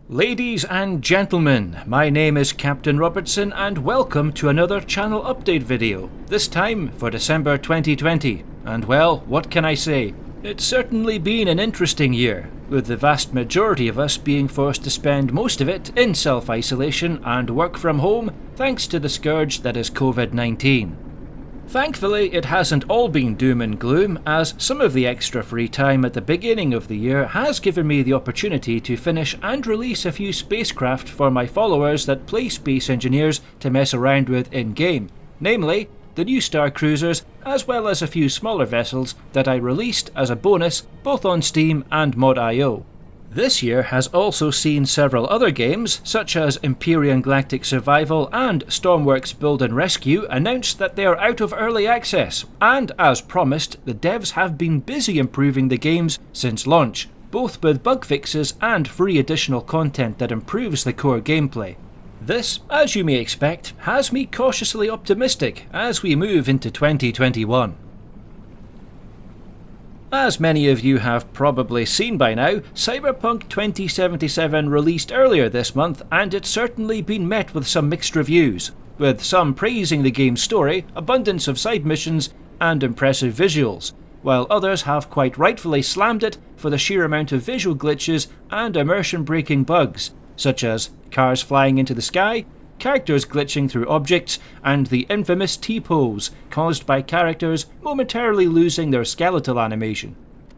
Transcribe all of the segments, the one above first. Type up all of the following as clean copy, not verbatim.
Ladies and gentlemen, my name is Captain Robertson and welcome to another channel update video, this time for December 2020. And well, what can I say? It's certainly been an interesting year, with the vast majority of us being forced to spend most of it in self-isolation and work from home thanks to the scourge that is COVID-19. Thankfully, it hasn't all been doom and gloom, as some of the extra free time at the beginning of the year has given me the opportunity to finish and release a few spacecraft for my followers that play Space Engineers to mess around with in-game, namely the new Star Cruisers as well as a few smaller vessels that I released as a bonus both on Steam and Mod.io. This year has also seen several other games, such as Empyrion Galactic Survival and Stormworks Build and Rescue, announce that they are out of early access, and as promised, the devs have been busy improving the games since launch, both with bug fixes and free additional content that improves the core gameplay. This, as you may expect, has me cautiously optimistic as we move into 2021. As many of you have probably seen by now, Cyberpunk 2077 released earlier this month, and it's certainly been met with some mixed reviews, with some praising the game's story, abundance of side missions, and impressive visuals, while others have quite rightfully slammed it for the sheer amount of visual glitches and immersion-breaking bugs, such as cars flying into the sky, characters glitching through objects, and the infamous T-pose caused by characters momentarily losing their skeletal animation.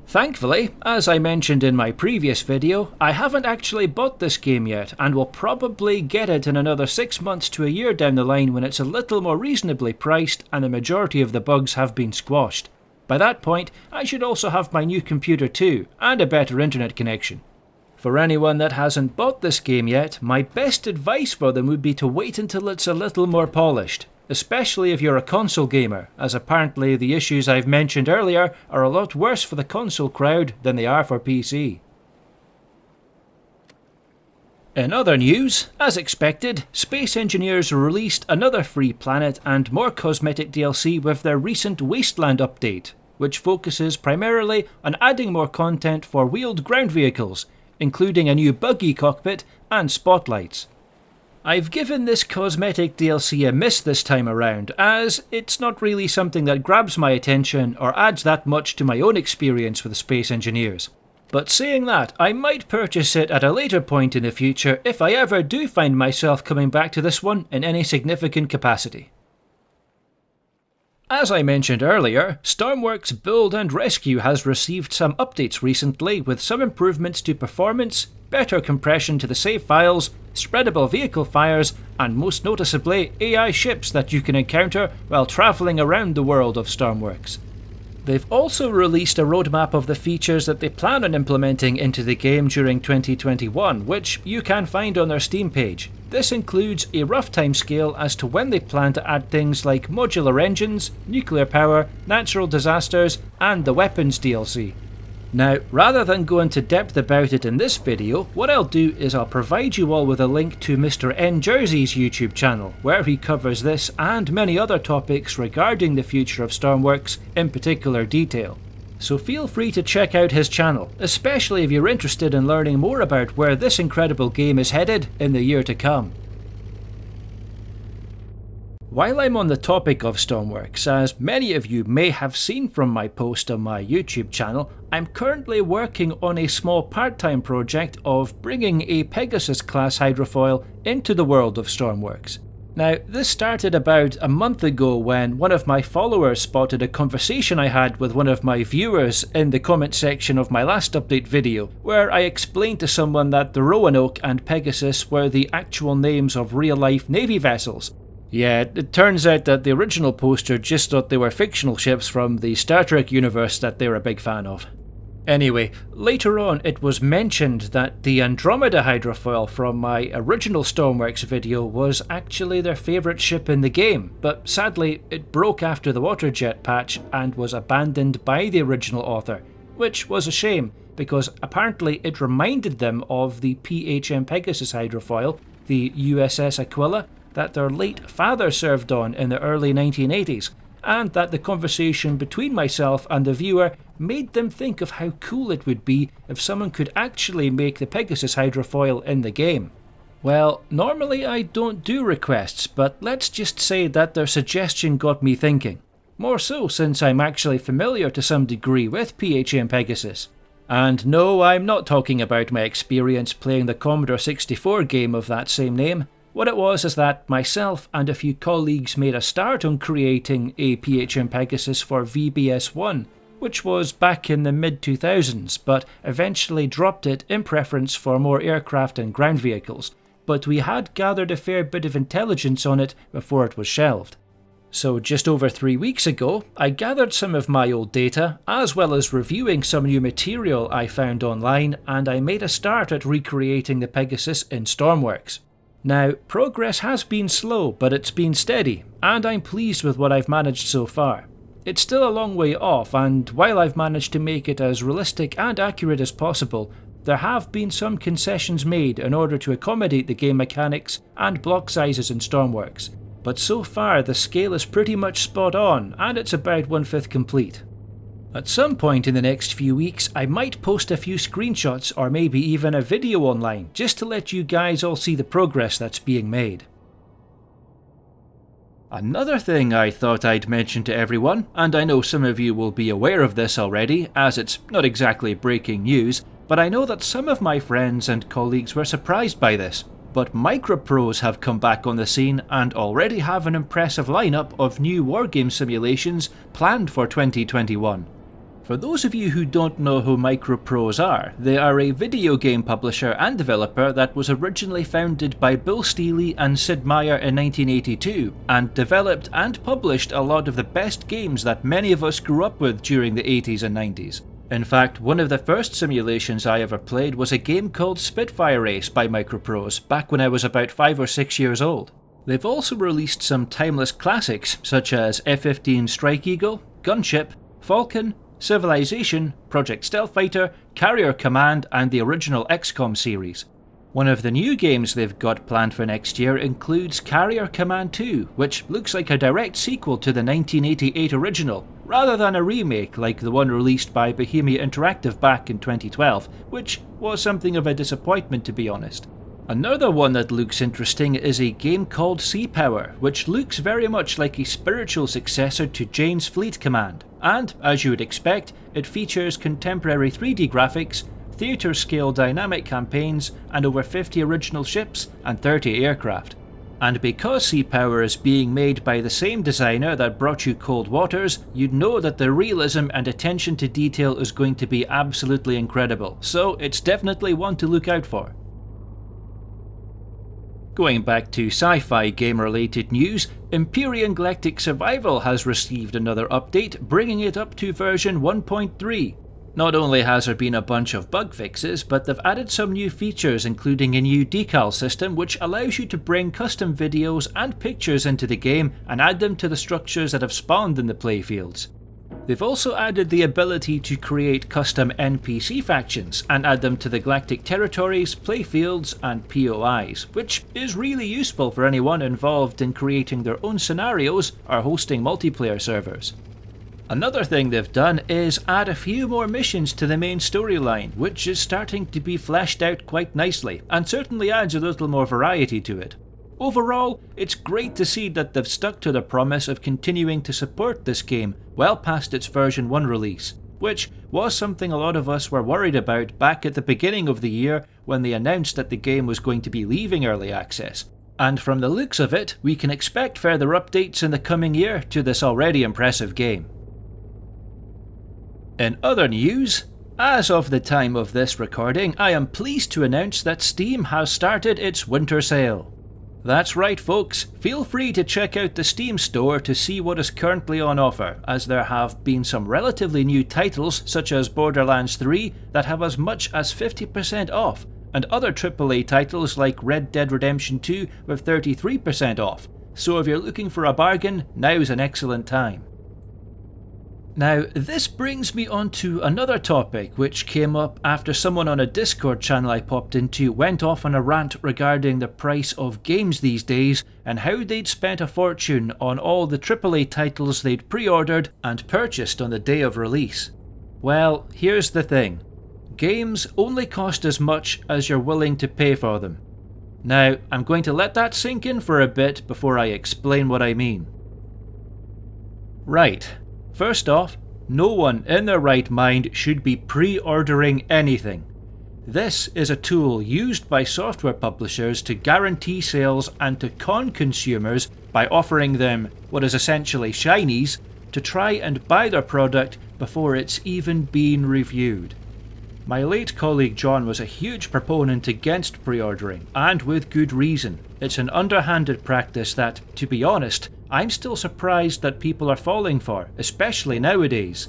Thankfully, as I mentioned in my previous video, I haven't actually bought this game yet and will probably get it in another 6 months to a year down the line when it's a little more reasonably priced and the majority of the bugs have been squashed. By that point, I should also have my new computer too, and a better internet connection. For anyone that hasn't bought this game yet, my best advice for them would be to wait until it's a little more polished, especially if you're a console gamer, as apparently the issues I've mentioned earlier are a lot worse for the console crowd than they are for PC. In other news, as expected, Space Engineers released another free planet and more cosmetic DLC with their recent Wasteland update, which focuses primarily on adding more content for wheeled ground vehicles, including a new buggy cockpit and spotlights. I've given this cosmetic DLC a miss this time around, as it's not really something that grabs my attention or adds that much to my own experience with Space Engineers. But saying that, I might purchase it at a later point in the future if I ever do find myself coming back to this one in any significant capacity. As I mentioned earlier, Stormworks Build and Rescue has received some updates recently with some improvements to performance, better compression to the save files, spreadable vehicle fires, and most noticeably AI ships that you can encounter while travelling around the world of Stormworks. They've also released a roadmap of the features that they plan on implementing into the game during 2021, which you can find on their Steam page. This includes a rough timescale as to when they plan to add things like modular engines, nuclear power, natural disasters, and the weapons DLC. Now, rather than go into depth about it in this video, what I'll do is I'll provide you all with a link to MrNJersey's YouTube channel, where he covers this and many other topics regarding the future of Stormworks in particular detail. So feel free to check out his channel, especially if you're interested in learning more about where this incredible game is headed in the year to come. While I'm on the topic of Stormworks, as many of you may have seen from my post on my YouTube channel, I'm currently working on a small part-time project of bringing a Pegasus class hydrofoil into the world of Stormworks. Now, this started about a month ago when one of my followers spotted a conversation I had with one of my viewers in the comment section of my last update video, where I explained to someone that the Roanoke and Pegasus were the actual names of real-life Navy vessels. Yeah, it turns out that the original poster just thought they were fictional ships from the Star Trek universe that they were a big fan of. Anyway, later on it was mentioned that the Andromeda hydrofoil from my original Stormworks video was actually their favourite ship in the game, but sadly it broke after the water jet patch and was abandoned by the original author, which was a shame because apparently it reminded them of the PHM Pegasus hydrofoil, the USS Aquila, that their late father served on in the early 1980s, and that the conversation between myself and the viewer made them think of how cool it would be if someone could actually make the Pegasus hydrofoil in the game. Well, normally I don't do requests, but let's just say that their suggestion got me thinking. More so since I'm actually familiar to some degree with PHM Pegasus. And no, I'm not talking about my experience playing the Commodore 64 game of that same name. What it was is that myself and a few colleagues made a start on creating a PHM Pegasus for VBS1, which was back in the mid-2000s, but eventually dropped it in preference for more aircraft and ground vehicles. But we had gathered a fair bit of intelligence on it before it was shelved. So just over 3 weeks ago, I gathered some of my old data, as well as reviewing some new material I found online, and I made a start at recreating the Pegasus in Stormworks. Now, progress has been slow, but it's been steady, and I'm pleased with what I've managed so far. It's still a long way off, and while I've managed to make it as realistic and accurate as possible, there have been some concessions made in order to accommodate the game mechanics and block sizes in Stormworks. But so far the scale is pretty much spot on, and it's about 1/5 complete. At some point in the next few weeks I might post a few screenshots or maybe even a video online, just to let you guys all see the progress that's being made. Another thing I thought I'd mention to everyone, and I know some of you will be aware of this already, as it's not exactly breaking news, but I know that some of my friends and colleagues were surprised by this. But MicroProse have come back on the scene and already have an impressive lineup of new wargame simulations planned for 2021. For those of you who don't know who MicroProse are, they are a video game publisher and developer that was originally founded by Bill Steely and Sid Meier in 1982, and developed and published a lot of the best games that many of us grew up with during the 80s and 90s. In fact, one of the first simulations I ever played was a game called Spitfire Race by MicroProse, back when I was about 5 or 6 years old. They've also released some timeless classics such as F-15 Strike Eagle, Gunship, Falcon, Civilization, Project Stealth Fighter, Carrier Command, and the original XCOM series. One of the new games they've got planned for next year includes Carrier Command 2, which looks like a direct sequel to the 1988 original, rather than a remake like the one released by Bohemia Interactive back in 2012, which was something of a disappointment to be honest. Another one that looks interesting is a game called Sea Power, which looks very much like a spiritual successor to Jane's Fleet Command, and, as you would expect, it features contemporary 3D graphics, theatre-scale dynamic campaigns, and over 50 original ships and 30 aircraft. And because Sea Power is being made by the same designer that brought you Cold Waters, you'd know that the realism and attention to detail is going to be absolutely incredible, so it's definitely one to look out for. Going back to sci-fi game-related news, Empyrion Galactic Survival has received another update, bringing it up to version 1.3. Not only has there been a bunch of bug fixes, but they've added some new features, including a new decal system which allows you to bring custom videos and pictures into the game and add them to the structures that have spawned in the playfields. They've also added the ability to create custom NPC factions and add them to the galactic territories, playfields and POIs, which is really useful for anyone involved in creating their own scenarios or hosting multiplayer servers. Another thing they've done is add a few more missions to the main storyline, which is starting to be fleshed out quite nicely, and certainly adds a little more variety to it. Overall, it's great to see that they've stuck to their promise of continuing to support this game well past its version 1 release, which was something a lot of us were worried about back at the beginning of the year when they announced that the game was going to be leaving early access. And from the looks of it, we can expect further updates in the coming year to this already impressive game. In other news, as of the time of this recording, I am pleased to announce that Steam has started its winter sale. That's right folks, feel free to check out the Steam store to see what is currently on offer, as there have been some relatively new titles such as Borderlands 3 that have as much as 50% off, and other AAA titles like Red Dead Redemption 2 with 33% off, so if you're looking for a bargain, now's an excellent time. Now, this brings me on to another topic which came up after someone on a Discord channel I popped into went off on a rant regarding the price of games these days and how they'd spent a fortune on all the AAA titles they'd pre-ordered and purchased on the day of release. Well, here's the thing. Games only cost as much as you're willing to pay for them. Now, I'm going to let that sink in for a bit before I explain what I mean. Right, first off, no one in their right mind should be pre-ordering anything. This is a tool used by software publishers to guarantee sales and to con consumers by offering them what is essentially shinies to try and buy their product before it's even been reviewed. My late colleague John was a huge proponent against pre-ordering, and with good reason. It's an underhanded practice that, to be honest, I'm still surprised that people are falling for, especially nowadays.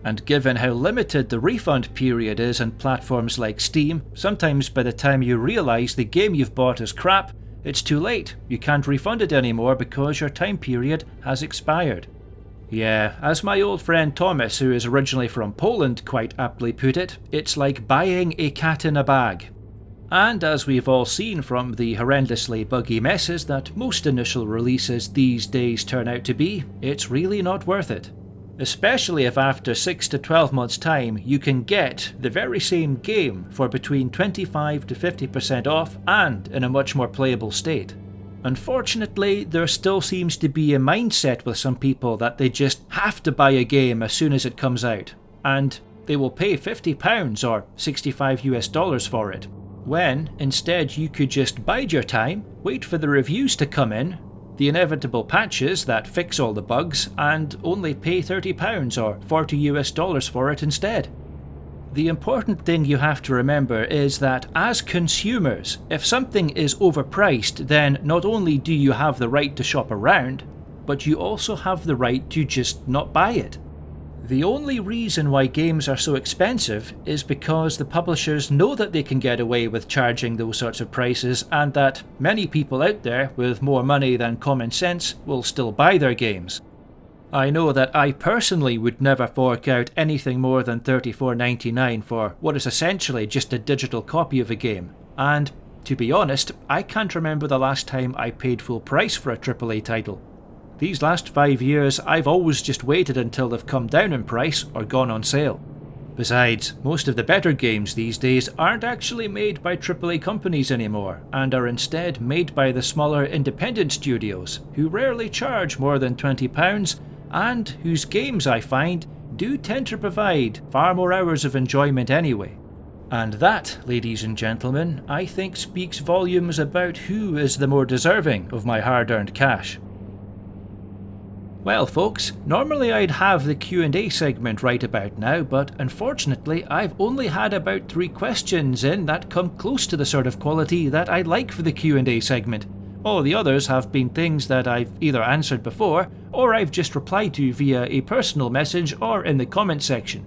And given how limited the refund period is on platforms like Steam, sometimes by the time you realise the game you've bought is crap, it's too late. You can't refund it anymore because your time period has expired. Yeah, as my old friend Thomas, who is originally from Poland, quite aptly put it, it's like buying a cat in a bag. And as we've all seen from the horrendously buggy messes that most initial releases these days turn out to be, it's really not worth it. Especially if after 6 to 12 months time you can get the very same game for between 25 to 50% off and in a much more playable state. Unfortunately, there still seems to be a mindset with some people that they just have to buy a game as soon as it comes out, and they will pay £50 or $65 for it, when instead you could just bide your time, wait for the reviews to come in, the inevitable patches that fix all the bugs, and only pay £30 or $40 for it instead. The important thing you have to remember is that as consumers, if something is overpriced, then not only do you have the right to shop around, but you also have the right to just not buy it. The only reason why games are so expensive is because the publishers know that they can get away with charging those sorts of prices, and that many people out there with more money than common sense will still buy their games. I know that I personally would never fork out anything more than $34.99 for what is essentially just a digital copy of a game, and to be honest, I can't remember the last time I paid full price for a AAA title. These last 5 years I've always just waited until they've come down in price or gone on sale. Besides, most of the better games these days aren't actually made by AAA companies anymore, and are instead made by the smaller independent studios, who rarely charge more than £20, and whose games I find do tend to provide far more hours of enjoyment anyway. And that, ladies and gentlemen, I think speaks volumes about who is the more deserving of my hard-earned cash. Well folks, normally I'd have the Q&A segment right about now, but unfortunately I've only had about 3 questions in that come close to the sort of quality that I'd like for the Q&A segment. All the others have been things that I've either answered before, or I've just replied to via a personal message or in the comment section.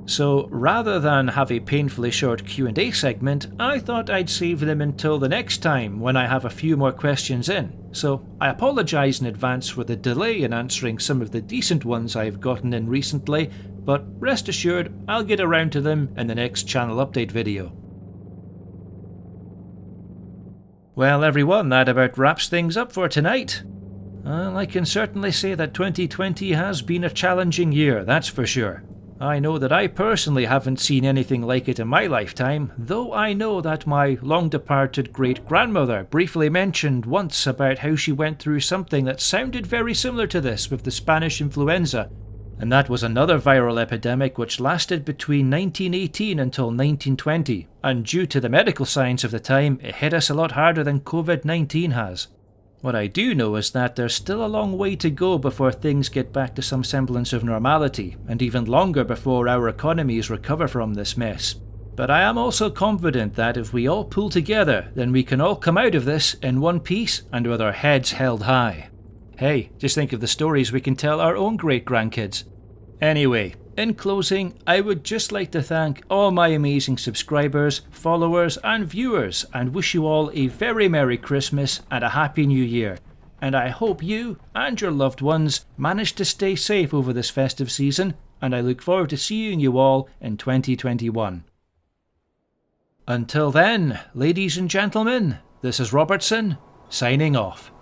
So rather than have a painfully short Q&A segment, I thought I'd save them until the next time when I have a few more questions in. So I apologise in advance for the delay in answering some of the decent ones I've gotten in recently, but rest assured I'll get around to them in the next channel update video. Well everyone, that about wraps things up for tonight. Well, I can certainly say that 2020 has been a challenging year, that's for sure. I know that I personally haven't seen anything like it in my lifetime, though I know that my long-departed great-grandmother briefly mentioned once about how she went through something that sounded very similar to this with the Spanish influenza, and that was another viral epidemic which lasted between 1918 until 1920, and due to the medical science of the time, it hit us a lot harder than COVID-19 has. What I do know is that there's still a long way to go before things get back to some semblance of normality, and even longer before our economies recover from this mess. But I am also confident that if we all pull together, then we can all come out of this in one piece and with our heads held high. Hey, just think of the stories we can tell our own great-grandkids. Anyway, in closing, I would just like to thank all my amazing subscribers, followers and viewers, and wish you all a very Merry Christmas and a Happy New Year. And I hope you and your loved ones manage to stay safe over this festive season, and I look forward to seeing you all in 2021. Until then, ladies and gentlemen, this is Robertson, signing off.